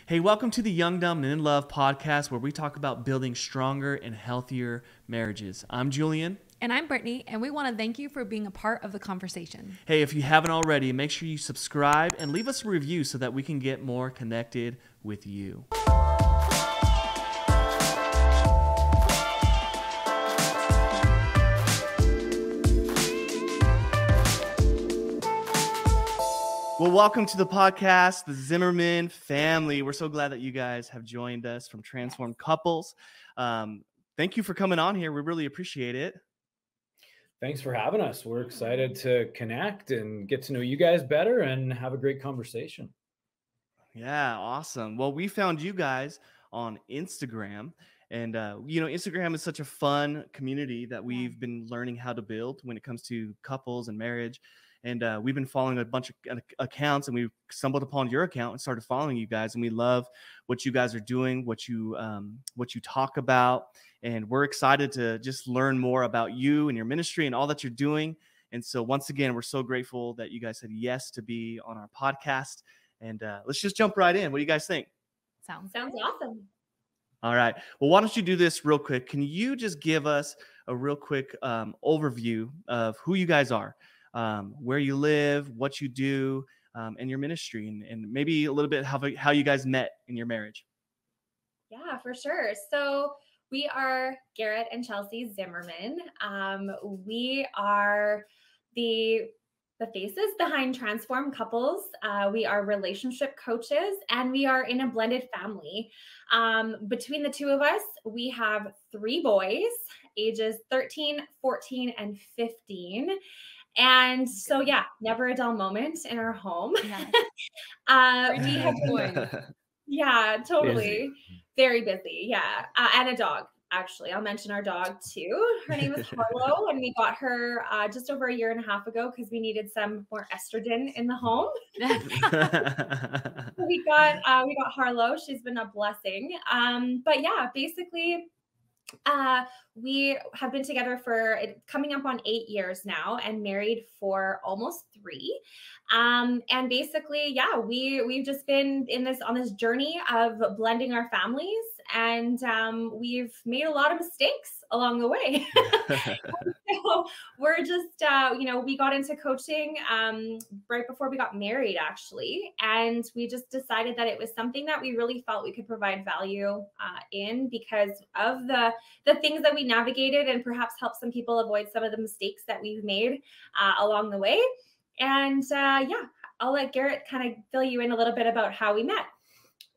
Hey, welcome to the Young, Dumb, and In Love podcast, where we talk about building stronger and healthier marriages. I'm Julian. And I'm Brittany, and we want to thank you for being a part of the conversation. Hey, if you haven't already, make sure you subscribe and leave us a review so that we can get more connected with you. Well, welcome to the podcast, the Zimmerman family. We're so glad that you guys have joined us from Transformed Couples. Thank you for coming on here. We really appreciate it. Thanks for having us. We're excited to connect and get to know you guys better and have a great conversation. Yeah, awesome. Well, we found you guys on Instagram. And, Instagram is such a fun community that we've been learning how to build when it comes to couples and marriage. And we've been following a bunch of accounts, and we stumbled upon your account and started following you guys. And we love what you guys are doing, what you talk about. And we're excited to just learn more about you and your ministry and all that you're doing. And so once again, we're so grateful that you guys said yes to be on our podcast. And let's just jump right in. What do you guys think? Sounds awesome. All right. Well, why don't you do this real quick? Can you just give us a real quick overview of who you guys are? Where you live, what you do, and your ministry, and maybe a little bit how you guys met in your marriage. Yeah, for sure. So we are Garrett and Chelsea Zimmerman. We are the faces behind Transformed Couples. We are relationship coaches, and we are in a blended family. Between the two of us, we have 3 boys, ages 13, 14, and 15. And so, never a dull moment in our home. Yeah. We have boys. Yeah, totally. Busy. Very busy. Yeah. And a dog, actually. I'll mention our dog too. Her name is Harlow, and we got her just over a year and a half ago because we needed some more estrogen in the home. We got Harlow. She's been a blessing. But yeah, basically, we have been together for coming up on 8 years now and married for almost 3. And basically, we've just been on this journey of blending our families, and we've made a lot of mistakes along the way. So we're just, we got into coaching right before we got married, actually. And we just decided that it was something that we really felt we could provide value in because of the things that we navigated, and perhaps help some people avoid some of the mistakes that we've made along the way. And I'll let Garrett kind of fill you in a little bit about how we met.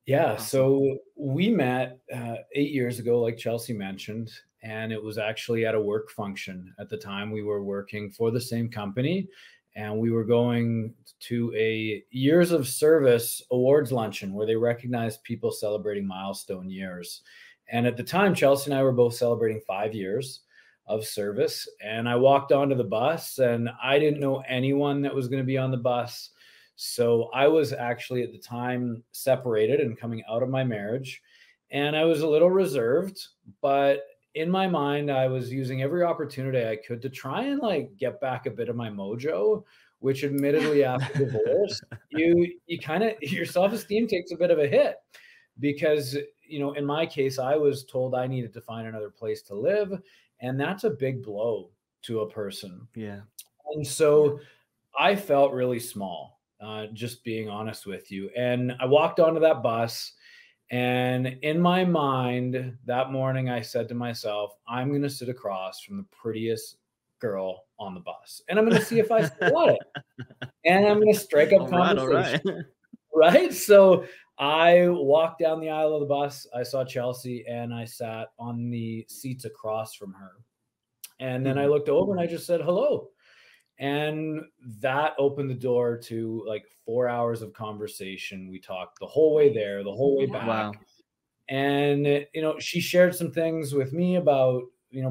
Yeah, so we met 8 years ago, like Chelsea mentioned, and it was actually at a work function. At the time, we were working for the same company, and we were going to a years of service awards luncheon where they recognized people celebrating milestone years. And at the time, Chelsea and I were both celebrating 5 years of service. And I walked onto the bus, and I didn't know anyone that was going to be on the bus. So I was actually at the time separated and coming out of my marriage. And I was a little reserved, but in my mind, I was using every opportunity I could to try and get back a bit of my mojo, which admittedly after divorce, your self-esteem takes a bit of a hit because, in my case, I was told I needed to find another place to live. And that's a big blow to a person. Yeah. And so I felt really small, just being honest with you. And I walked onto that bus, and in my mind that morning, I said to myself, I'm going to sit across from the prettiest girl on the bus, and I'm going to see if I spot it. And I'm going to strike up conversation. Right. So I walked down the aisle of the bus. I saw Chelsea, and I sat on the seats across from her. And then I looked over and I just said, hello. And that opened the door to 4 hours of conversation. We talked the whole way there, the whole way back. Wow. And, she shared some things with me about,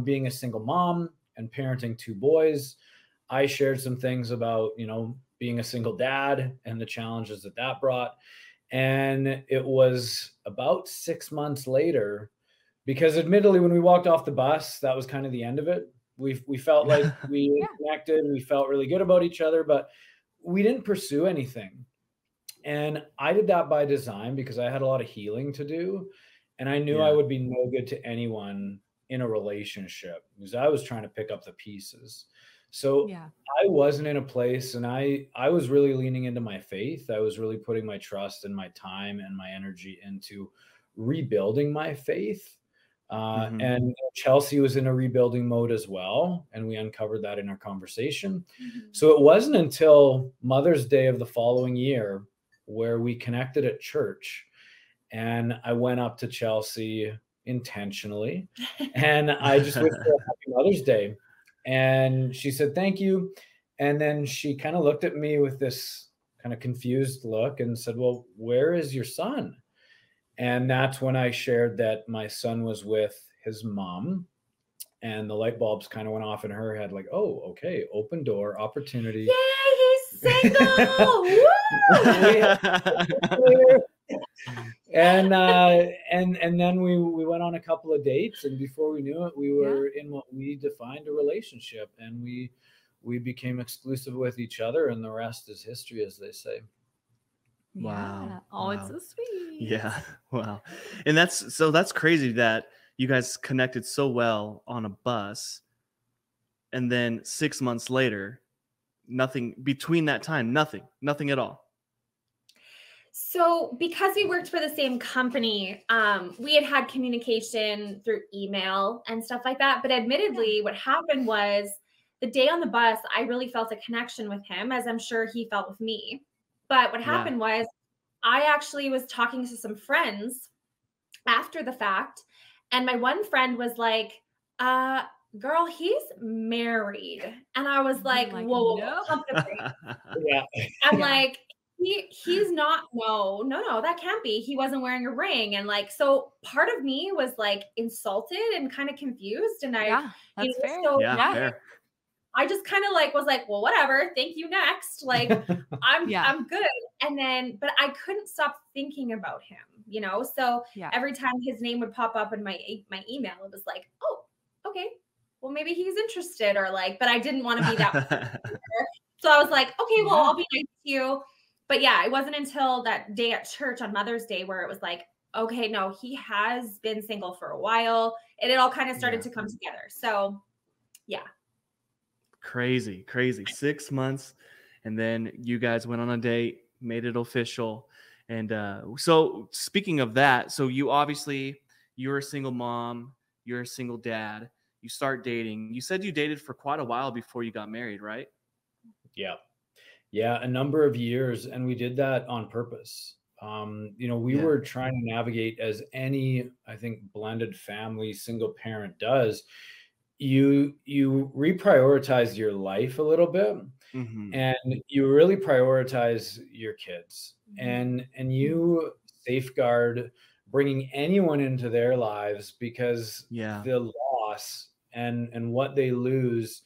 being a single mom and parenting 2 boys. I shared some things about, being a single dad and the challenges that brought. And it was about 6 months later, because admittedly, when we walked off the bus, that was kind of the end of it. We felt like we connected, and we felt really good about each other, but we didn't pursue anything. And I did that by design because I had a lot of healing to do. And I knew I would be no good to anyone in a relationship because I was trying to pick up the pieces. So I wasn't in a place, and I was really leaning into my faith. I was really putting my trust and my time and my energy into rebuilding my faith. And Chelsea was in a rebuilding mode as well. And we uncovered that in our conversation. So it wasn't until Mother's Day of the following year where we connected at church. And I went up to Chelsea intentionally and I just wished her a happy Mother's Day. And she said, thank you. And then she kind of looked at me with this kind of confused look and said, well, where is your son? And that's when I shared that my son was with his mom, and the light bulbs kind of went off in her head, like, oh, okay, open door, opportunity. Yay, he's single. And then we went on a couple of dates, and before we knew it, we were in what we defined a relationship, and we became exclusive with each other, and the rest is history, as they say. Wow. Yeah. Oh, it's so sweet. Yeah. Wow. And that's crazy that you guys connected so well on a bus, and then 6 months later, nothing between that time, nothing at all. So because we worked for the same company, we had communication through email and stuff like that. But admittedly, what happened was the day on the bus, I really felt a connection with him, as I'm sure he felt with me. But what happened was I actually was talking to some friends after the fact. And my one friend was like, girl, he's married. And I was like, whoa, pump the brakes. I'm like, he's not, no, that can't be. He wasn't wearing a ring. And like, so part of me was like insulted and kind of confused. And that's fair. So fair. I just kind of like was like, well, whatever. Thank you. Next. Like, I'm good. And then, but I couldn't stop thinking about him, you know? So every time his name would pop up in my email, it was like, oh, okay, well, maybe he's interested, or like, but I didn't want to be that. So I was like, okay, well, I'll be nice to you. But yeah, it wasn't until that day at church on Mother's Day where it was like, okay, no, he has been single for a while. And it all kind of started to come together. So yeah. Crazy. 6 months. And then you guys went on a date, made it official. And so speaking of that, so you're a single mom, you're a single dad, you start dating. You said you dated for quite a while before you got married, right? Yeah, a number of years. And we did that on purpose. We were trying to navigate, as any, I think, blended family, single parent does. You reprioritize your life a little bit, and you really prioritize your kids, and you safeguard bringing anyone into their lives, because the loss and what they lose,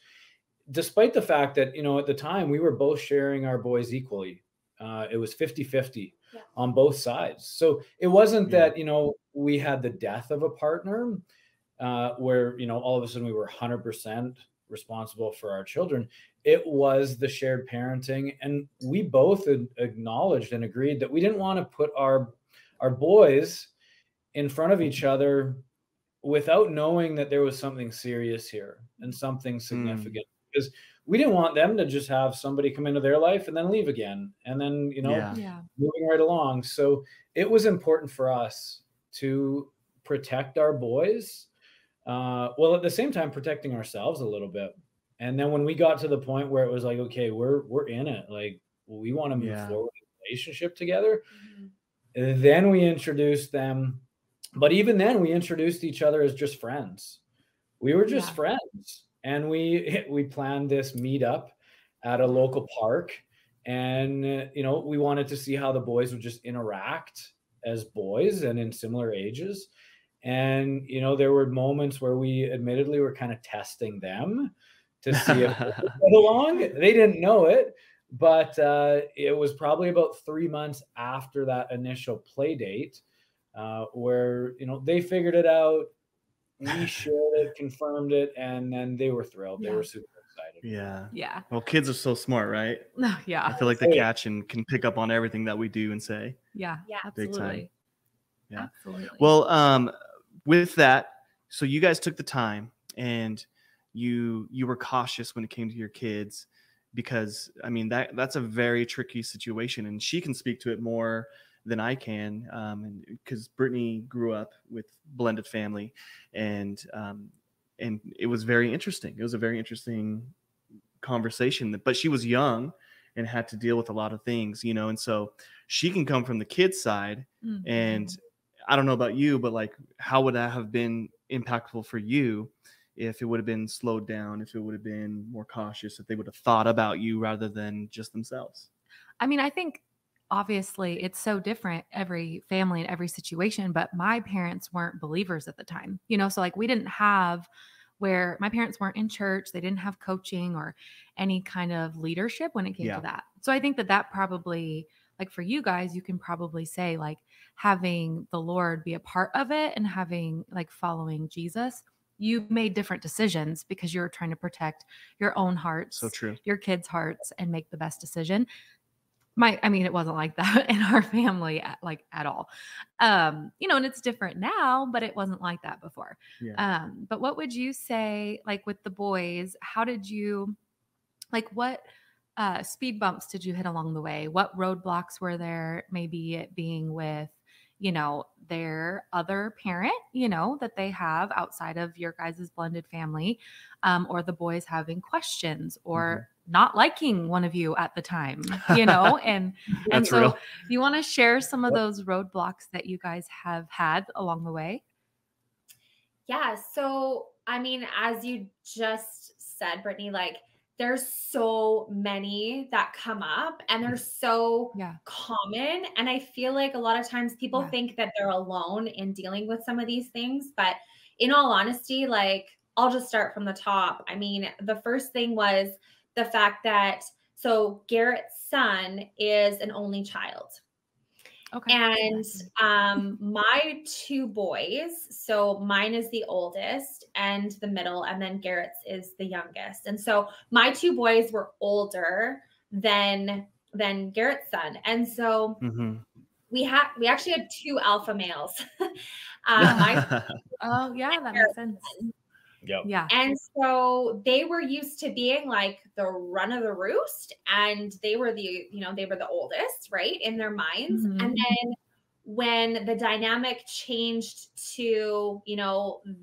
despite the fact that, at the time we were both sharing our boys equally. It was 50-50 on both sides. So it wasn't that, we had the death of a partner, where, all of a sudden we were 100% responsible for our children. It was the shared parenting. And we both acknowledged and agreed that we didn't want to put our boys in front of each other without knowing that there was something serious here and something significant. Because we didn't want them to just have somebody come into their life and then leave again. And then, moving right along. So it was important for us to protect our boys, while at the same time protecting ourselves a little bit. And then when we got to the point where it was like, okay, we're in it, like, we want to move forward in a relationship together. Then we introduced them. But even then we introduced each other as just friends. We were just friends. And we planned this meetup at a local park. And, we wanted to see how the boys would just interact as boys and in similar ages. And, there were moments where we admittedly were kind of testing them to see if they get along. They didn't know it, but it was probably about 3 months after that initial play date, where, they figured it out. We shared it, confirmed it, and then they were thrilled. They were super Yeah. Yeah. Well, kids are so smart, right? Yeah. I feel like they catch and can pick up on everything that we do and say. Yeah. Yeah. Big time. Absolutely. Yeah. Absolutely. Well, with that, so you guys took the time and you were cautious when it came to your kids, because I mean that's a very tricky situation, and she can speak to it more than I can, and because Brittany grew up with blended family, and it was very interesting. It was a very interesting conversation, but she was young and had to deal with a lot of things, and so she can come from the kids side. Mhm. And I don't know about you, but like, how would that have been impactful for you if it would have been slowed down, if it would have been more cautious, if they would have thought about you rather than just themselves? I mean, I think obviously it's so different every family and every situation, but my parents weren't believers at the time, so like we didn't have where my parents weren't in church. They didn't have coaching or any kind of leadership when it came to that. So I think that probably, like for you guys, you can probably say like having the Lord be a part of it and having like following Jesus, you made different decisions because you're trying to protect your own hearts, So true. your kids' hearts, and make the best decision. It wasn't like that in our family, at all. And it's different now, but it wasn't like that before. Yeah. But what would you say, like with the boys, how did you, like what speed bumps did you hit along the way? What roadblocks were there? Maybe it being with, their other parent, that they have outside of your guys' blended family, or the boys having questions or not liking one of you at the time, and so real. you want to share some of those roadblocks that you guys have had along the way? Yeah. So, I mean, as you just said, Brittany, like there's so many that come up and they're so common. And I feel like a lot of times people think that they're alone in dealing with some of these things. But in all honesty, like I'll just start from the top. I mean, the first thing was the fact that, so Garrett's son is an only child. Okay. And my two boys, so mine is the oldest and the middle, and then Garrett's is the youngest. And so my two boys were older than Garrett's son. And so we actually had two alpha males. Oh yeah, that makes sense. Yep. Yeah. And so they were used to being like the run of the roost, and they were the oldest, right, in their minds. And then when the dynamic changed to,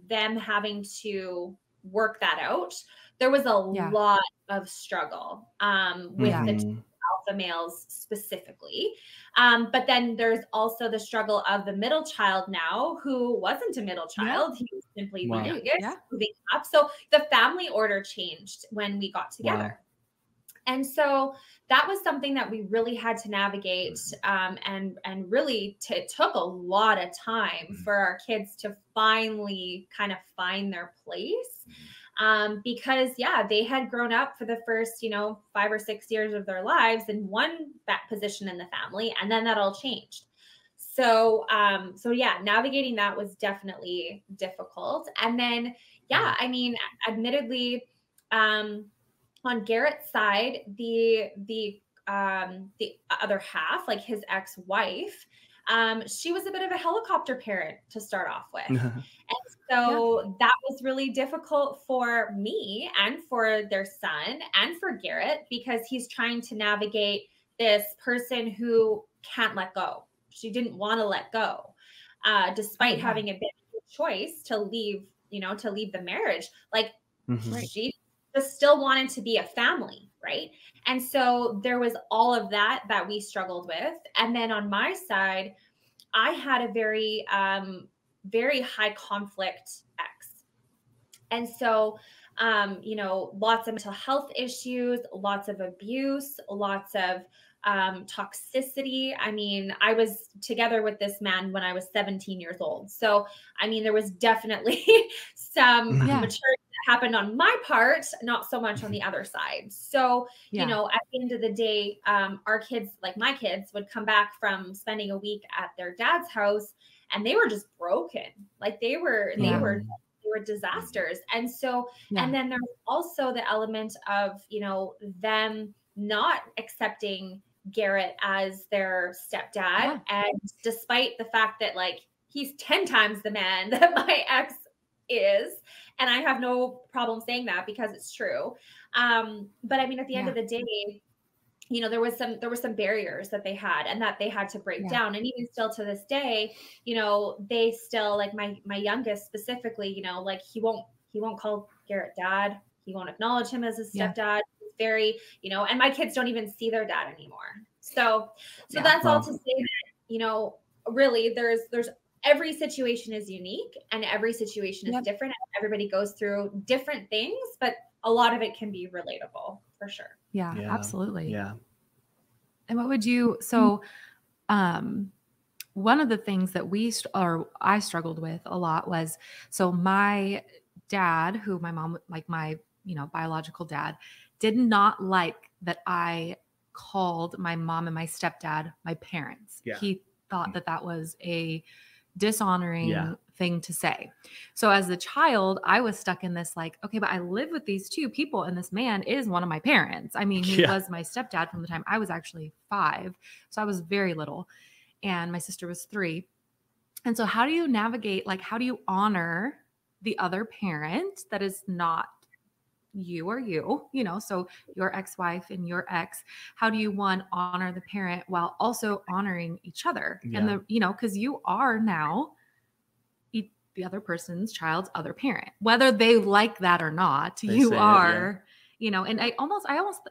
them having to work that out, there was a lot of struggle with the two alpha males specifically. But then there's also the struggle of the middle child now, who wasn't a middle child. He was simply the youngest moving up. So the family order changed when we got together. And so that was something that we really had to navigate. And really it took a lot of time for our kids to finally kind of find their place. Because they had grown up for the first, 5 or 6 years of their lives in one position in the family, and then that all changed. So navigating that was definitely difficult. And then, I mean, admittedly, on Garrett's side, the other half, like his ex-wife, she was a bit of a helicopter parent to start off with. And so that was really difficult for me and for their son and for Garrett, because he's trying to navigate this person who can't let go. She didn't want to let go, despite having a bit of a choice to leave, the marriage. Like she just still wanted to be a family, right? And so there was all of that we struggled with. And then on my side, I had a very, very high conflict ex. And so, lots of mental health issues, lots of abuse, lots of toxicity. I mean, I was together with this man when I was 17 years old. So, I mean, there was definitely some maturity that happened on my part, not so much on the other side. So, at the end of the day, our kids, like my kids, would come back from spending a week at their dad's house, and they were just broken. Like they were were disasters. And so, and then there's also the element of, you know, them not accepting Garrett as their stepdad. And despite the fact that like, he's 10 times the man that my ex is, and I have no problem saying that because it's true. But I mean, at the end of the day, you know, there was some barriers that they had and that they had to break down. And even still to this day, you know, they still, like my youngest specifically, you know, like he won't call Garrett dad. He won't acknowledge him as his stepdad. It's very, you know, and my kids don't even see their dad anymore. So that's all to say that, you know, really there's every situation is unique and every situation is different. Everybody goes through different things, but a lot of it can be relatable for sure. Yeah, absolutely. Yeah. And what would you, so, one of the things that I struggled with a lot was, so my dad, who my mom, like my, you know, biological dad, did not like that I called my mom and my stepdad my parents. He thought that was a dishonoring thing to say. So as a child, I was stuck in this like, okay, but I live with these two people and this man is one of my parents. I mean, he was my stepdad from the time I was actually 5. So I was very little and my sister was 3. And so how do you navigate, like, how do you honor the other parent that is not you or you know, so your ex-wife and your ex, how do you honor the parent while also honoring each other? And the, you know, cause you are now the other person's child's other parent, whether they like that or not, you are, you know, and I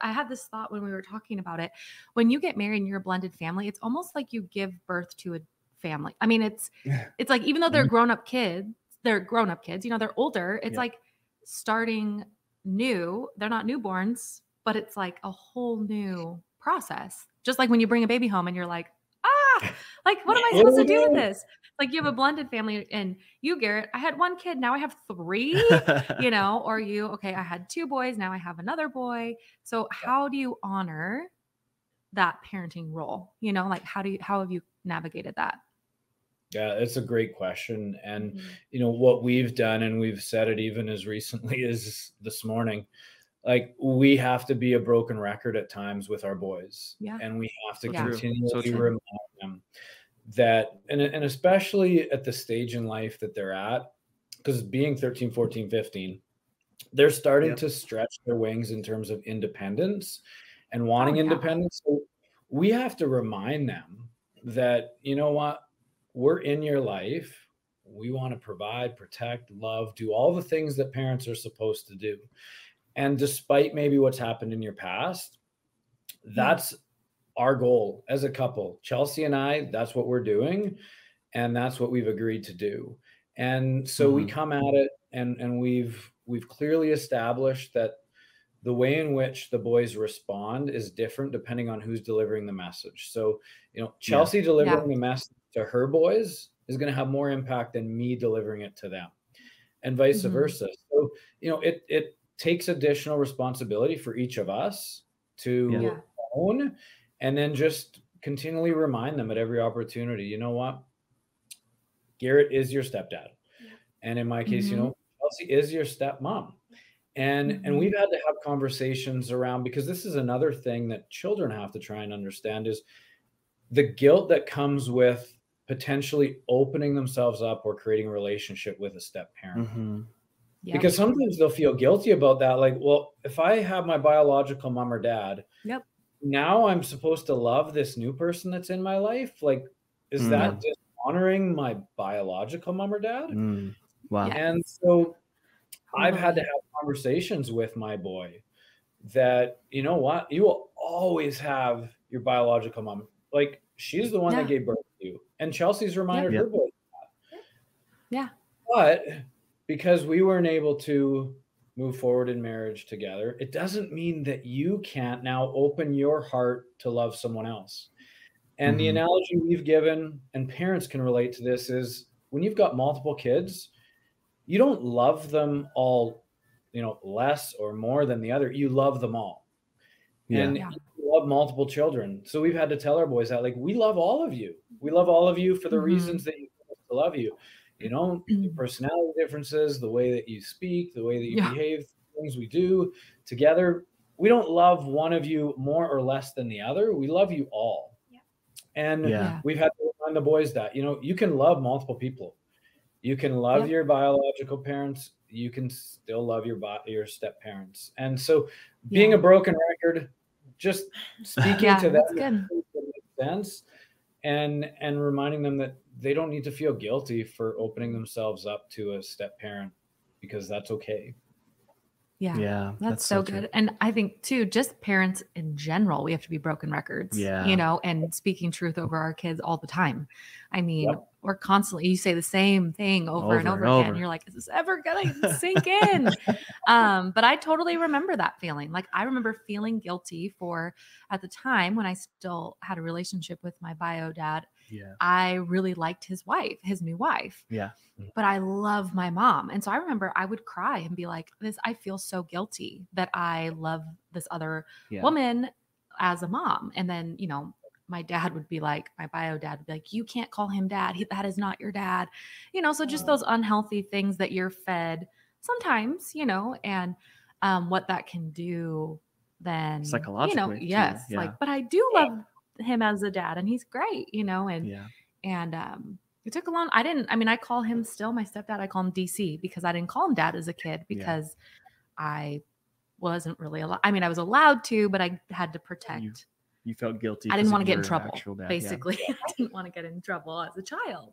had this thought when we were talking about it, when you get married and you're a blended family, it's almost like you give birth to a family. I mean, it's like, even though they're grown-up kids, you know, they're older. It's like starting new. They're not newborns, but it's like a whole new process. Just like when you bring a baby home and you're like, like, what am I supposed to do with this? Like you have a blended family and you, Garrett, I had 1 kid. Now I have 3, you know, or you, okay, I had 2 boys. Now I have another boy. So how do you honor that parenting role? You know, like how have you navigated that? Yeah, it's a great question. And, you know, what we've done, and we've said it even as recently as this morning, like we have to be a broken record at times with our boys. And we have to continually remind them that, and especially at the stage in life that they're at, because being 13, 14, 15, they're starting to stretch their wings in terms of independence and wanting independence. So we have to remind them that, you know what, we're in your life. We want to provide, protect, love, do all the things that parents are supposed to do. And despite maybe what's happened in your past, that's our goal as a couple. Chelsea and I, that's what we're doing. And that's what we've agreed to do. And so we come at it and we've clearly established that the way in which the boys respond is different depending on who's delivering the message. So, you know, Chelsea delivering the message to her boys is going to have more impact than me delivering it to them, and vice versa. So, you know, it takes additional responsibility for each of us to own, and then just continually remind them at every opportunity, you know what, Garrett is your stepdad. And in my case, you know, Chelsea is your stepmom. And we've had to have conversations around, because this is another thing that children have to try and understand, is the guilt that comes with potentially opening themselves up or creating a relationship with a step parent. Because sometimes they'll feel guilty about that. Like, well, if I have my biological mom or dad, now I'm supposed to love this new person that's in my life. Like, is that dishonoring my biological mom or dad? Wow. And so I've had to have conversations with my boy that, you know what, you will always have your biological mom. Like, she's the one that gave birth to you. And Chelsea's reminded her boy that. But because we weren't able to move forward in marriage together, it doesn't mean that you can't now open your heart to love someone else. And the analogy we've given, and parents can relate to this, is when you've got multiple kids, you don't love them all, you know, less or more than the other. You love them all. And you love multiple children. So we've had to tell our boys that, like, we love all of you. We love all of you for the reasons that you love you. your personality differences, the way that you speak, the way that you behave, things we do together. We don't love one of you more or less than the other. We love you all. And we've had to remind the boys that, you can love multiple people. You can love your biological parents. You can still love your step parents. And so being a broken record, just speaking to them makes sense, and reminding them that they don't need to feel guilty for opening themselves up to a step parent, because that's okay. Yeah, that's so good. And I think too, just parents in general, we have to be broken records, and speaking truth over our kids all the time. I mean, we're constantly, you say the same thing over and over again. You're like, is this ever going to sink in? But I totally remember that feeling. Like, I remember feeling guilty for, at the time when I still had a relationship with my bio dad, I really liked his new wife. But I love my mom. And so I remember I would cry and be like, I feel so guilty that I love this other woman as a mom. And then, my dad would be like, my bio dad would be like, you can't call him dad. That is not your dad. So just those unhealthy things that you're fed sometimes, and what that can do then psychologically. But I do love him as a dad, and he's great, and it took a long, I call him still my stepdad. I call him DC because I didn't call him dad as a kid because I wasn't really allowed. I was allowed to, but I had to protect. You felt guilty. I didn't want to get in trouble, basically. I didn't want to get in trouble as a child,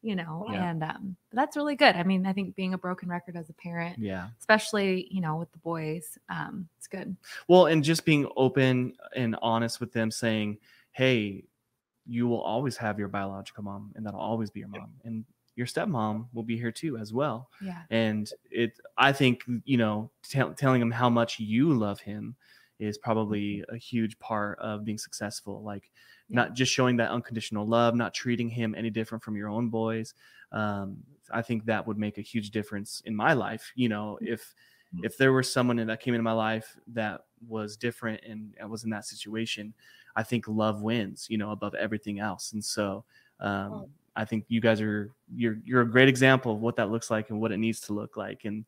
and that's really good. I think being a broken record as a parent, especially, with the boys, it's good. Well, and just being open and honest with them, saying, hey, you will always have your biological mom, and that'll always be your mom, and your stepmom will be here too as well. And I think, telling him how much you love him is probably a huge part of being successful. Like, not just showing that unconditional love, not treating him any different from your own boys. I think that would make a huge difference in my life. If there was someone that came into my life that was different and I was in that situation, I think love wins, above everything else. And so I think you guys you're a great example of what that looks like and what it needs to look like. And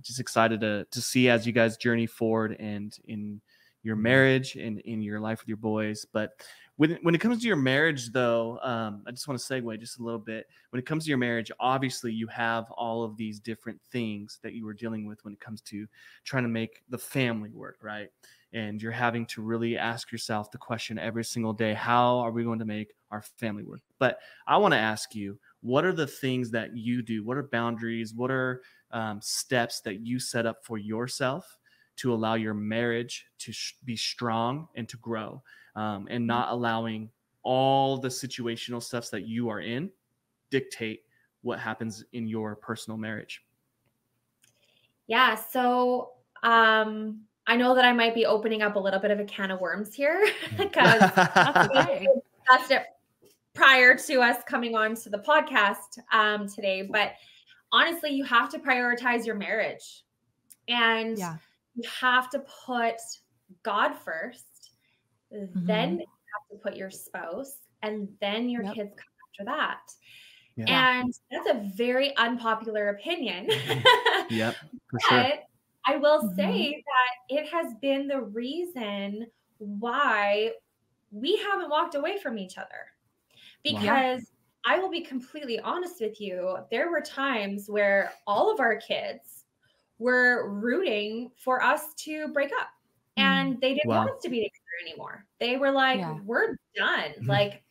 just excited to see as you guys journey forward and in your marriage and in your life with your boys. But when it comes to your marriage, though, I just want to segue just a little bit. When it comes to your marriage, obviously you have all of these different things that you were dealing with when it comes to trying to make the family work, right? And you're having to really ask yourself the question every single day, how are we going to make our family work? But I want to ask you, what are the things that you do? What are boundaries? What are steps that you set up for yourself to allow your marriage to be strong and to grow, and not allowing all the situational stuffs that you are in dictate what happens in your personal marriage? Yeah. So, I know that I might be opening up a little bit of a can of worms here because we discussed it prior to us coming on to the podcast today. But honestly, you have to prioritize your marriage, and you have to put God first. Then you have to put your spouse, and then your kids come after that. And that's a very unpopular opinion. For sure. But I will say that it has been the reason why we haven't walked away from each other. Because I will be completely honest with you, there were times where all of our kids were rooting for us to break up. And they didn't want us to be together anymore. They were like, we're done. Like,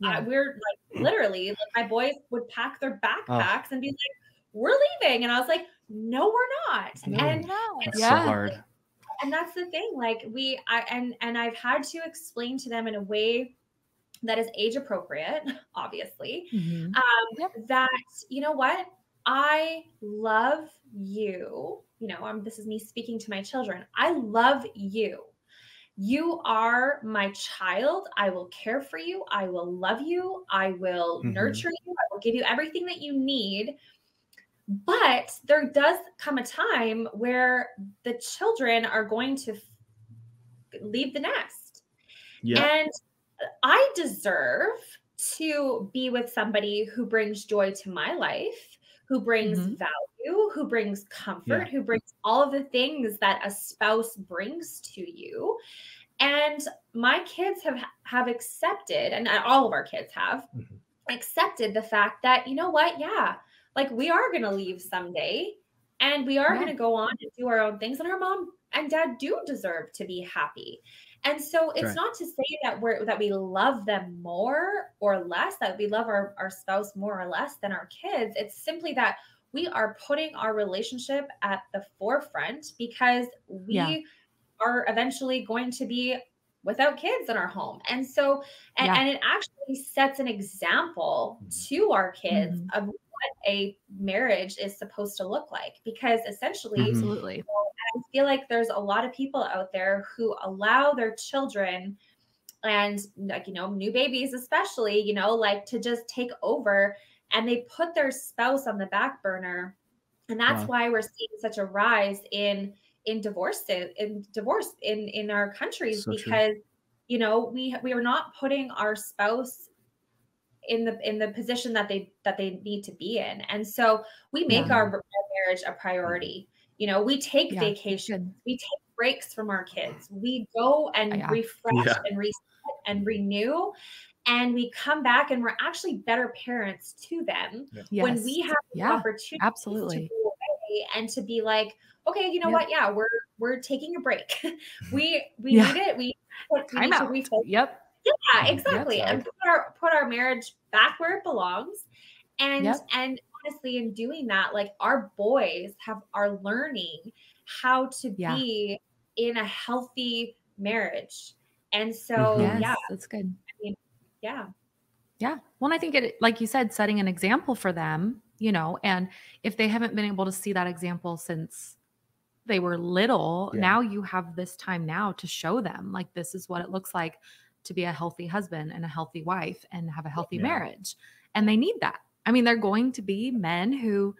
we're like, literally, like, my boys would pack their backpacks and be like, we're leaving. And I was like, no, we're not. And it's so hard. And that's the thing. Like, I've had to explain to them in a way that is age appropriate, obviously, that, you know what, I love you. This is me speaking to my children. I love you. You are my child. I will care for you. I will love you. I will nurture you. I will give you everything that you need. But there does come a time where the children are going to leave the nest. And I deserve to be with somebody who brings joy to my life, who brings value, who brings comfort, who brings all of the things that a spouse brings to you. And my kids have accepted, and all of our kids have accepted the fact that, you know what? Yeah, like we are going to leave someday, and we are going to go on and do our own things. And our mom and dad do deserve to be happy. And so it's not to say that we love them more or less, that we love our spouse more or less than our kids. It's simply that we are putting our relationship at the forefront because we are eventually going to be without kids in our home. And so, and it actually sets an example to our kids of what a marriage is supposed to look like, because essentially, absolutely. I feel like there's a lot of people out there who allow their children and, like, you know, new babies, especially, you know, like to just take over, and they put their spouse on the back burner. And that's why we're seeing such a rise in divorce in our countries, because, you know, we are not putting our spouse in the position that they need to be in. And so we make our marriage a priority. You know, we take vacations, we take breaks from our kids, we go and refresh and reset and renew, and we come back and we're actually better parents to them when we have the opportunity to go away and to be like, okay, you know what? Yeah, we're taking a break. we need it. We need to refocus. Yeah, exactly. And put our marriage back where it belongs. And honestly, in doing that, like, our boys are learning how to be in a healthy marriage. And so, that's good. I mean, yeah. Well, I think it, like you said, setting an example for them, you know, and if they haven't been able to see that example since they were little, now you have this time now to show them, like, this is what it looks like to be a healthy husband and a healthy wife and have a healthy marriage. And they need that. I mean, they're going to be men who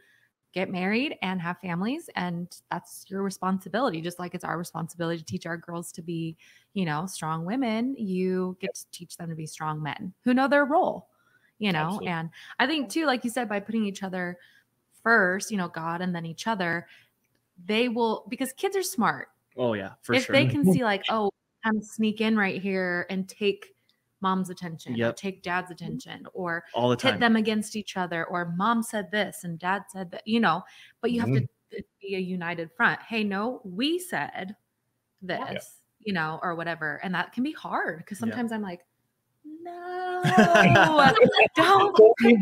get married and have families, and that's your responsibility. Just like it's our responsibility to teach our girls to be, you know, strong women, you get to teach them to be strong men who know their role, you know. Absolutely. And I think too, like you said, by putting each other first, you know, God and then each other, they will, because kids are smart. Oh yeah, for sure. If they can see like, oh, I'm sneak in right here and take mom's attention or take dad's attention, or all the time, pit them against each other, or mom said this and dad said that, you know, but you have to be a united front. Hey, no, we said this, you know, or whatever. And that can be hard because sometimes I'm like, no,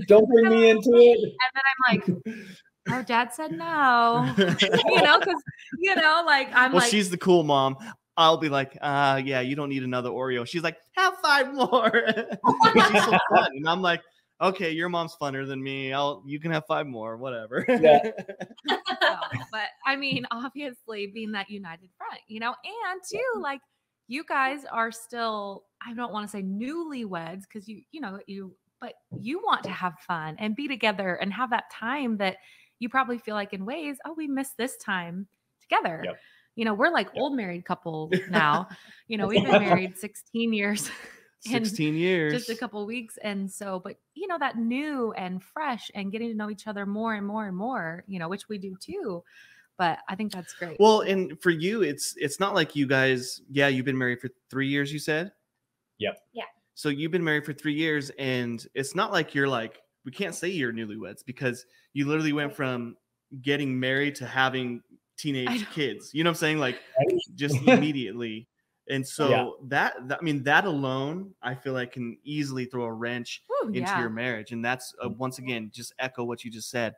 don't bring me into it. And then I'm like, our dad said no, you know, because, you know, like, I'm well, like, she's the cool mom. I'll be like, yeah, you don't need another Oreo. She's like, have 5 more. She's so fun. And I'm like, okay, your mom's funner than me. You can have 5 more, whatever. But I mean, obviously being that united front, you know, and too, like, you guys are still, I don't want to say newlyweds, because but you want to have fun and be together and have that time that you probably feel like in ways, oh, we missed this time together. You know, we're like old married couple now. You know, we've been married 16 years. 16 years. Just a couple of weeks. And so, but, you know, that new and fresh and getting to know each other more and more and more, you know, which we do too. But I think that's great. Well, and for you, it's not like you guys, you've been married for 3 years, you said? Yeah. So you've been married for 3 years, and it's not like you're like, we can't say you're newlyweds, because you literally went from getting married to having teenage kids. You know what I'm saying? Like, just immediately. And so that I mean, that alone, I feel like can easily throw a wrench into your marriage. And that's once again, just echo what you just said.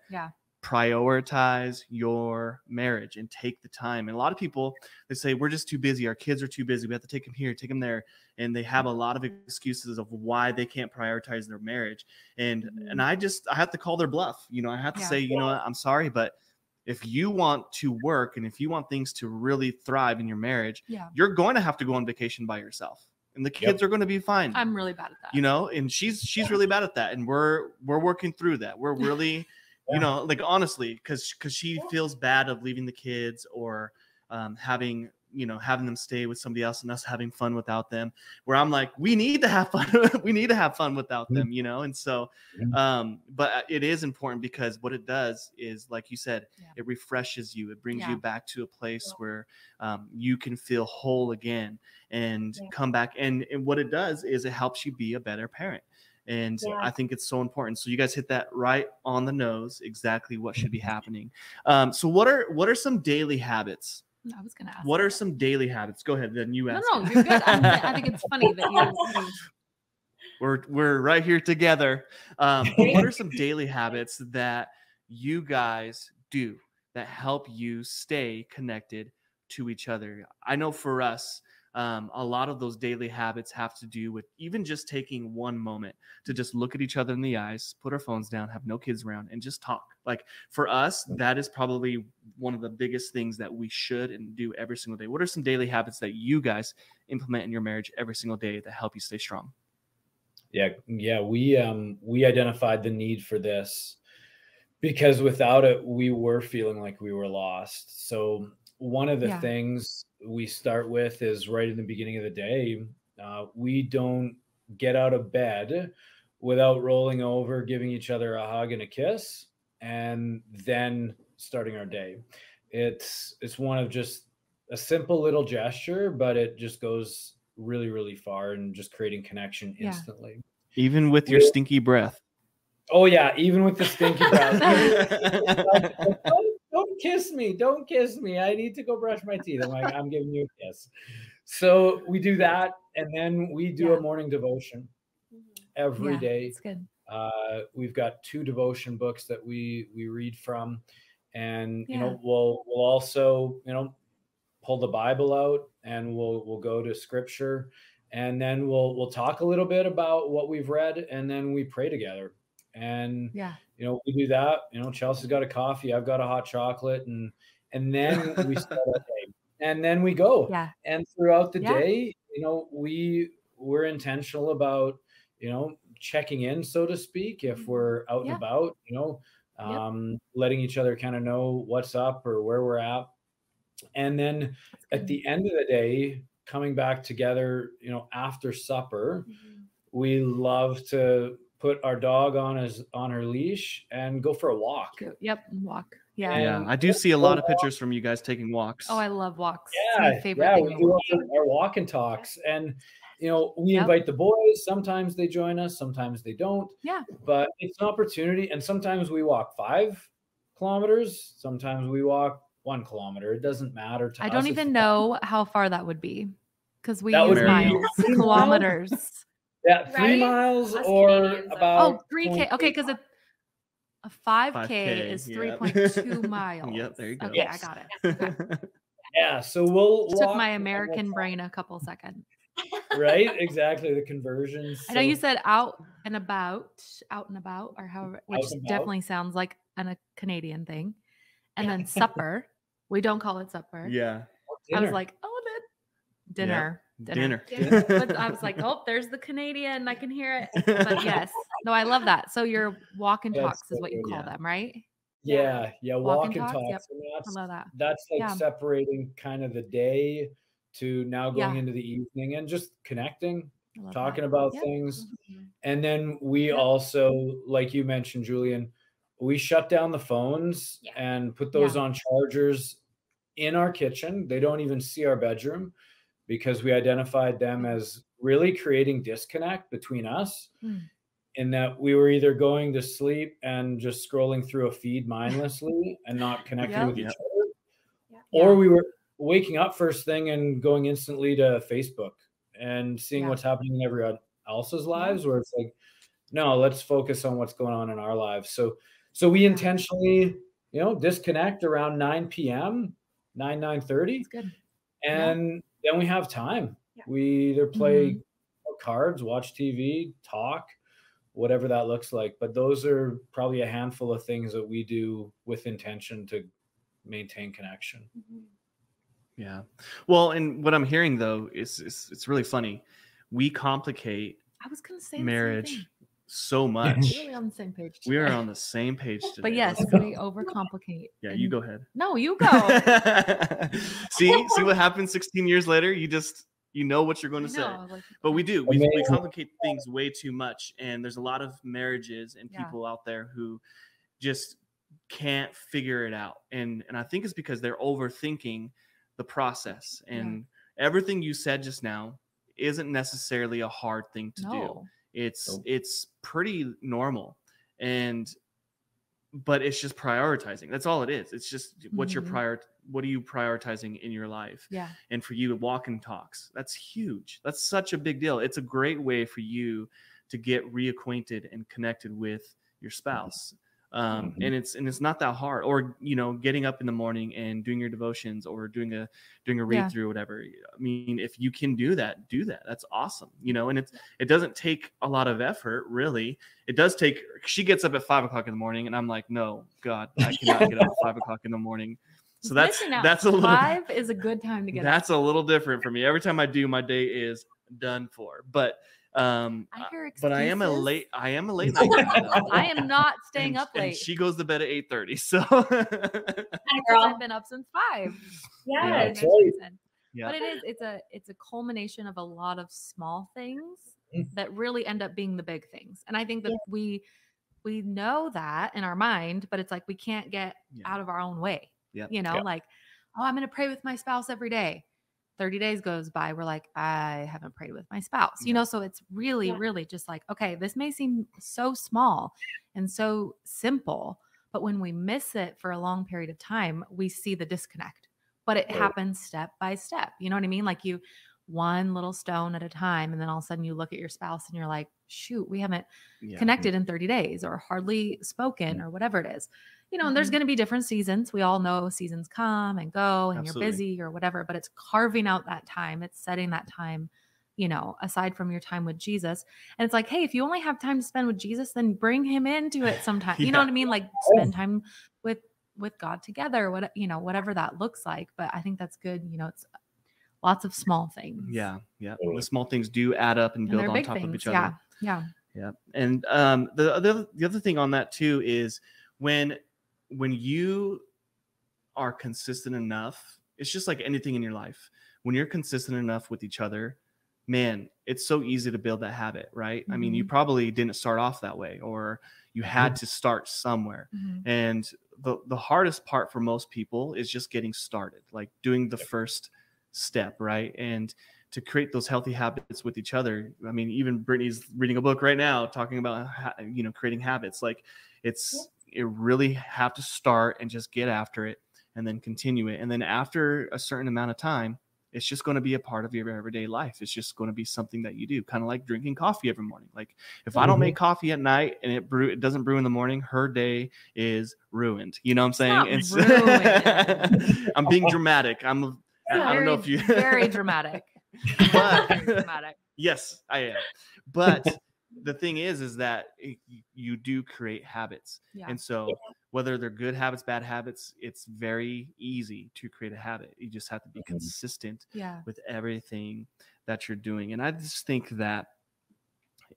Prioritize your marriage and take the time. And a lot of people, they say, we're just too busy. Our kids are too busy. We have to take them here, take them there. And they have a lot of excuses of why they can't prioritize their marriage. And I have to call their bluff. You know, I have to say, you know what, I'm sorry, but if you want to work and if you want things to really thrive in your marriage, you're going to have to go on vacation by yourself. And the kids are going to be fine. I'm really bad at that. You know, and she's really bad at that. And we're working through that. We're really you know, like, honestly, because she feels bad of leaving the kids or having having them stay with somebody else and us having fun without them, where I'm like, we need to have fun. We need to have fun without them, And so, but it is important, because what it does is, like you said, it refreshes you. It brings you back to a place where you can feel whole again and come back. And what it does is it helps you be a better parent. And I think it's so important. So you guys hit that right on the nose, exactly what should be happening. So what are some daily habits? I was going to ask. What are some daily habits? Go ahead, then you ask. No, you're good. I think it's funny that you. We're right here together. What are some daily habits that you guys do that help you stay connected to each other? I know for us, a lot of those daily habits have to do with even just taking one moment to just look at each other in the eyes, put our phones down, have no kids around, and just talk. Like, for us, that is probably one of the biggest things that we should and do every single day. What are some daily habits that you guys implement in your marriage every single day that help you stay strong? Yeah. We identified the need for this because without it, we were feeling like we were lost. So one of the things we start with is right in the beginning of the day. We don't get out of bed without rolling over, giving each other a hug and a kiss, and then starting our day. It's one of just a simple little gesture, but it just goes really, really far in just creating connection instantly. Even with your stinky breath. Oh yeah, even with the stinky breath. Don't kiss me. Don't kiss me. I need to go brush my teeth. I'm like, I'm giving you a kiss. So we do that. And then we do a morning devotion every day. That's good. We've got 2 devotion books that we read from. And, we'll also, pull the Bible out and we'll go to scripture. And then we'll talk a little bit about what we've read. And then we pray together. And we do that. Chelsea's got a coffee, I've got a hot chocolate, and then we start our day, and then we go. And throughout the day, we're intentional about checking in, so to speak, if we're out and about. Letting each other kind of know what's up or where we're at, and then at the end of the day, coming back together. After supper, we love to put our dog on her leash and go for a walk. Walk. Yeah, I do see a lot of pictures from you guys taking walks. Oh, I love walks. It's my favorite thing. We do our walk and talks, and we invite the boys. Sometimes they join us, sometimes they don't. But it's an opportunity, and sometimes we walk 5 kilometers, sometimes we walk 1 kilometer. It doesn't matter to us. I don't even know how far that would be, because we use miles, kilometers. Yeah, 3 miles or about 3K. Okay, because a 5K is 3.2 miles. Yep, there you go. Okay, I got it. Okay. Yeah, so we'll walk. Took my American brain a couple seconds. Right, exactly, the conversions. I know you said out and about, or however, which definitely sounds like a Canadian thing. And then supper, we don't call it supper. Yeah, I was like, dinner. But I was like, there's the Canadian. I can hear it. But yes, no, I love that. So your walk and talks is what you call them, right? Yeah. Walk and talks. Yep. I love that. That's like separating kind of the day to now going into the evening and just connecting, talking about things. And then we also, like you mentioned, Julian, we shut down the phones and put those on chargers in our kitchen. They don't even see our bedroom, because we identified them as really creating disconnect between us, in that we were either going to sleep and just scrolling through a feed mindlessly and not connecting with each other, or we were waking up first thing and going instantly to Facebook and seeing what's happening in everyone else's lives, where it's like, no, let's focus on what's going on in our lives. So we intentionally, disconnect around 9 p.m., 9:30. And then we have time. We either play cards, watch TV, talk, whatever that looks like. But those are probably a handful of things that we do with intention to maintain connection. Yeah. Well, and what I'm hearing though is it's really funny. We complicate I was going to say marriage so much. Really on the same page today. We are on the same page today. But yes, we overcomplicate. Yeah, you go ahead. No, you go. See what happens 16 years later? You know what you're going to say. Like, but we do. We complicate things way too much. And there's a lot of marriages and people out there who just can't figure it out. And I think it's because they're overthinking the process. And everything you said just now isn't necessarily a hard thing to do. It's pretty normal. But it's just prioritizing. That's all it is. It's just what are you prioritizing in your life? Yeah. And for you to walk and talks, that's huge. That's such a big deal. It's a great way for you to get reacquainted and connected with your spouse. And it's not that hard. Or, getting up in the morning and doing your devotions or doing a read through, whatever. I mean, if you can do that, do that. That's awesome. And it doesn't take a lot of effort, really. It does take, she gets up at 5 o'clock in the morning and I'm like, no, God, I cannot get up at 5 o'clock in the morning. So that's a little, 5 is a good time to get that's up. A little different for me. Every time I do, my day is done for. But I am a late night. I am not staying up late. And she goes to bed at 8:30. So I've been up since 5. Yeah. But it's a culmination of a lot of small things that really end up being the big things. And I think that we know that in our mind, but it's like we can't get out of our own way. Like, oh, I'm going to pray with my spouse every day. 30 days goes by. We're like, I haven't prayed with my spouse, so it's really, really just like, okay, this may seem so small and so simple, but when we miss it for a long period of time, we see the disconnect, but it happens step by step. You know what I mean? Like one little stone at a time. And then all of a sudden you look at your spouse and you're like, shoot, we haven't connected in 30 days or hardly spoken or whatever it is. And there's going to be different seasons. We all know seasons come and go and you're busy or whatever, but it's carving out that time. It's setting that time, aside from your time with Jesus. And it's like, hey, if you only have time to spend with Jesus, then bring him into it sometime. You know what I mean? Like spend time with God together, whatever that looks like. But I think that's good. It's lots of small things. Yeah. Yeah. The small things do add up and build on top of each other. Yeah. Yeah. And the other thing on that too is when you are consistent enough, it's just like anything in your life. When you're consistent enough with each other, man, it's so easy to build that habit, right? I mean, you probably didn't start off that way, or you had to start somewhere. And the hardest part for most people is just getting started, like doing the first step, right? And to create those healthy habits with each other. I mean, even Brittany's reading a book right now talking about, creating habits. Like you really have to start and just get after it and then continue it. And then after a certain amount of time, it's just going to be a part of your everyday life. It's just going to be something that you do, kind of like drinking coffee every morning. Like if I don't make coffee at night and it doesn't brew in the morning, her day is ruined. You know what I'm saying? I'm being dramatic. I don't know if you very dramatic. But, very dramatic. Yes, I am. But the thing is that you do create habits. Yeah. And so whether they're good habits, bad habits, it's very easy to create a habit. You just have to be consistent with everything that you're doing. And I just think that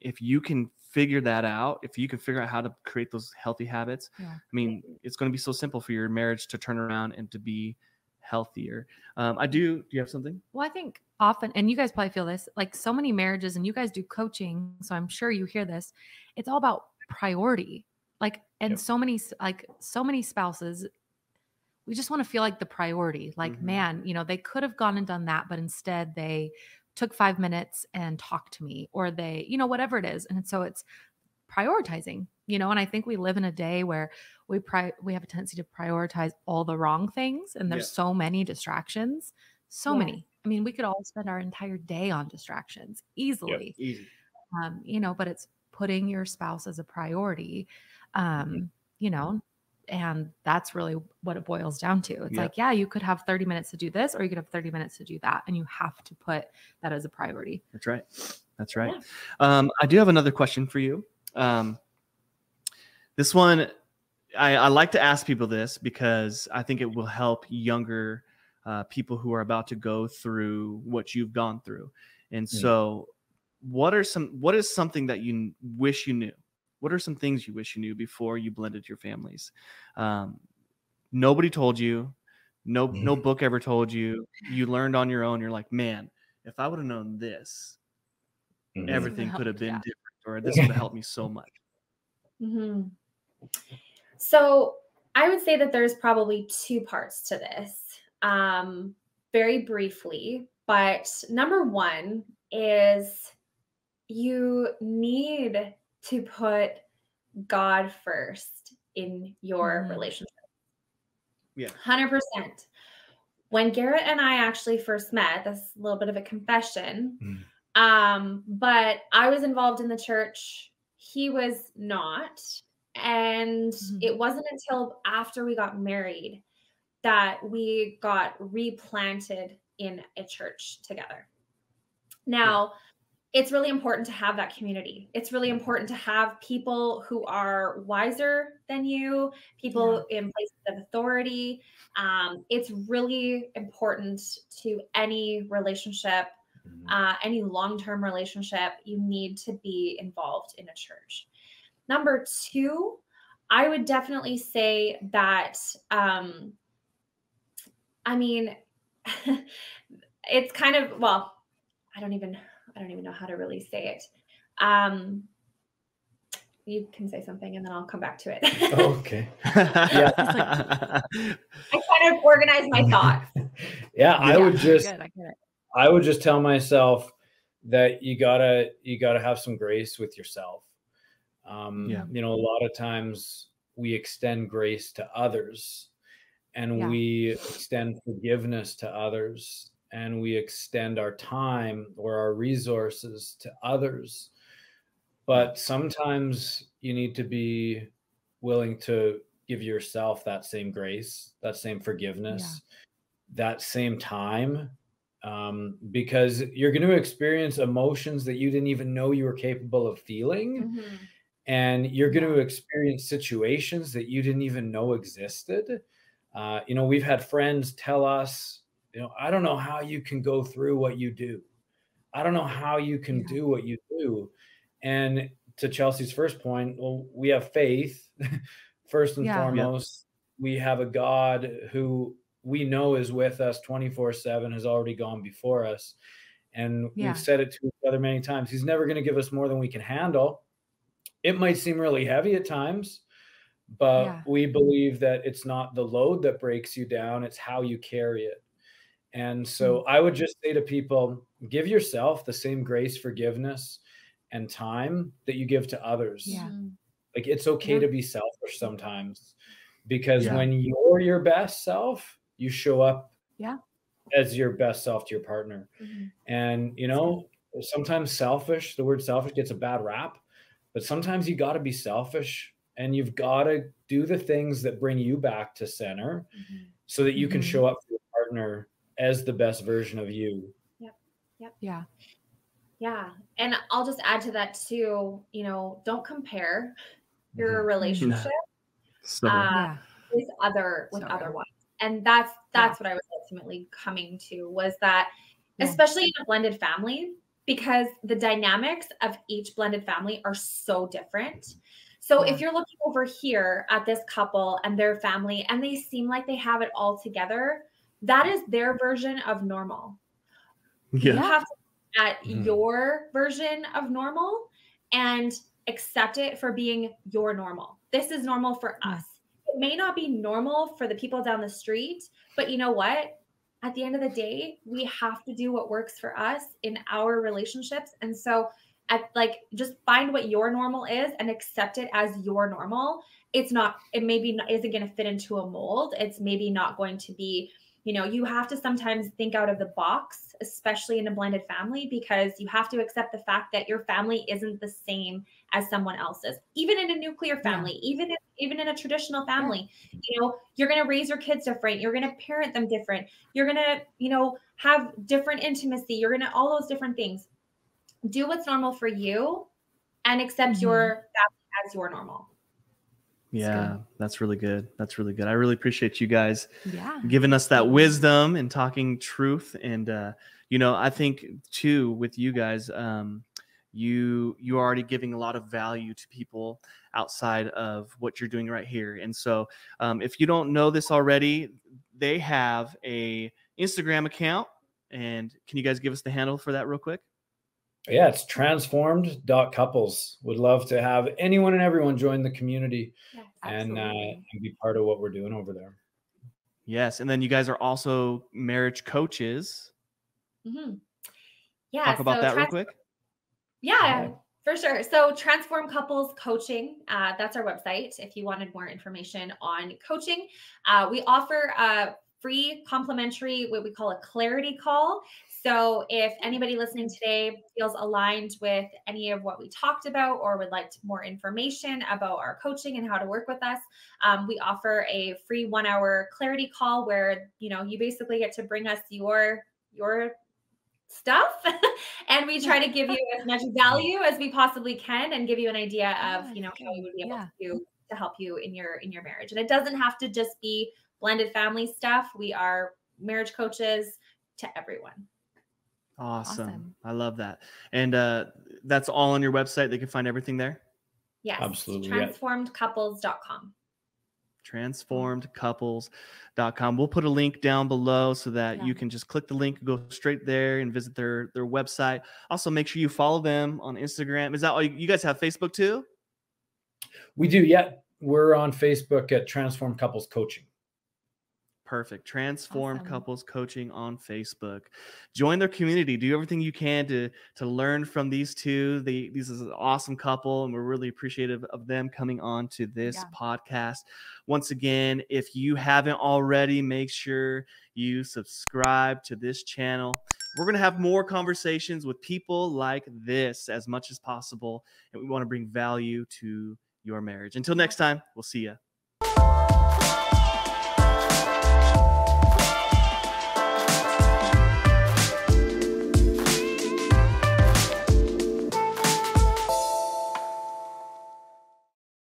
if you can figure that out, if you can figure out how to create those healthy habits, I mean, it's going to be so simple for your marriage to turn around and to be healthier. Do you have something? Well, I think often, and you guys probably feel this, like so many marriages, and you guys do coaching, so I'm sure you hear this, it's all about priority. Like, and so many spouses, we just want to feel like the priority, like, man, they could have gone and done that, but instead they took 5 minutes and talked to me, or they, whatever it is. And so it's prioritizing, and I think we live in a day where we have a tendency to prioritize all the wrong things. And there's so many distractions, many. I mean, we could all spend our entire day on distractions easily, easy. But it's putting your spouse as a priority, and that's really what it boils down to. It's like, you could have 30 minutes to do this, or you could have 30 minutes to do that. And you have to put that as a priority. That's right. That's right. Yeah. I do have another question for you. This one, I like to ask people this because I think it will help younger people who are about to go through what you've gone through. And so what is something that you wish you knew What are some things you wish you knew before you blended your families? Nobody told you. No book ever told you. You learned on your own. You're like, man, if I would have known this, everything could have been different, or this would have helped me so much. Mm-hmm. So I would say that there's probably two parts to this, very briefly. But number one is you need to put God first in your relationship. Yeah. 100%. When Garrett and I actually first met, that's a little bit of a confession. But I was involved in the church. He was not. And it wasn't until after we got married that we got replanted in a church together. Now, it's really important to have that community. It's really important to have people who are wiser than you, people in places of authority. It's really important to any relationship, any long-term relationship. You need to be involved in a church. Number two, I would definitely say that, I mean, it's kind of, well, I don't even know how to really say it. You can say something and then I'll come back to it. Okay. I kind of organize my thoughts. I would just tell myself that you gotta have some grace with yourself. You know, a lot of times we extend grace to others, and we extend forgiveness to others, and we extend our time or our resources to others. But sometimes you need to be willing to give yourself that same grace, that same forgiveness, that same time, because you're going to experience emotions that you didn't even know you were capable of feeling. And you're going to experience situations that you didn't even know existed. You know, we've had friends tell us, you know, I don't know how you can go through what you do. I don't know how you can do what you do. And to Chelsea's first point, well, we have faith first and foremost. We have a God who we know is with us 24/7, has already gone before us. And we've said it to each other many times. He's never going to give us more than we can handle. It might seem really heavy at times, but we believe that it's not the load that breaks you down. It's how you carry it. And so I would just say to people, give yourself the same grace, forgiveness, and time that you give to others. Like, it's okay to be selfish sometimes, because when you're your best self, you show up as your best self to your partner. And, you know, sometimes the word selfish gets a bad rap, but sometimes you got to be selfish, and you've got to do the things that bring you back to center so that you can show up for your partner as the best version of you. Yeah. And I'll just add to that too, you know, don't compare your relationship with other ones. And that's what I was ultimately coming to, was that especially in a blended family, because the dynamics of each blended family are so different. So if you're looking over here at this couple and their family, and they seem like they have it all together, that is their version of normal. You have to look at your version of normal and accept it for being your normal. This is normal for us. It may not be normal for the people down the street, but you know what? At the end of the day, we have to do what works for us in our relationships. And so just find what your normal is and accept it as your normal. It maybe isn't going to fit into a mold. It's maybe not going to be, you know, you have to sometimes think out of the box, especially in a blended family, because you have to accept the fact that your family isn't the same as someone else's. Even in a nuclear family, even in a traditional family, you know, you're going to raise your kids different. You're going to parent them different. You're going to, you know, have different intimacy. You're going to, all those different things. Do what's normal for you and accept your family as your normal. Yeah, that's really good. That's really good. I really appreciate you guys giving us that wisdom and talking truth. And, you know, I think too, with you guys, you're already giving a lot of value to people outside of what you're doing right here. And so if you don't know this already, they have a Instagram account. And can you guys give us the handle for that real quick? Yeah, it's transformed.couples. Would love to have anyone and everyone join the community. Yes, and be part of what we're doing over there. Yes. And then you guys are also marriage coaches. Mm-hmm. Yeah. Talk about that real quick. Yeah, for sure. So Transform Couples Coaching, that's our website. If you wanted more information on coaching, we offer a free complimentary, what we call a clarity call. So if anybody listening today feels aligned with any of what we talked about or would like more information about our coaching and how to work with us, we offer a free 1-hour clarity call where, you basically get to bring us your stuff and we try to give you as much value as we possibly can and give you an idea of, how we would be able to help you in your marriage. And it doesn't have to just be blended family stuff. We are marriage coaches to everyone. Awesome. I love that. And that's all on your website. They can find everything there. Yes. Absolutely. Transformedcouples.com. Transformedcouples.com. We'll put a link down below so that you can just click the link, go straight there and visit their website. Also, make sure you follow them on Instagram. Is that all? You guys have Facebook too? We do. Yeah. We're on Facebook at Transform Couples Coaching. Perfect. Transformed Couples Coaching on Facebook. Join their community. Do everything you can to learn from these two. These is an awesome couple, and we're really appreciative of them coming on to this podcast. Once again, if you haven't already, make sure you subscribe to this channel. We're going to have more conversations with people like this as much as possible, and we want to bring value to your marriage. Until next time, we'll see you.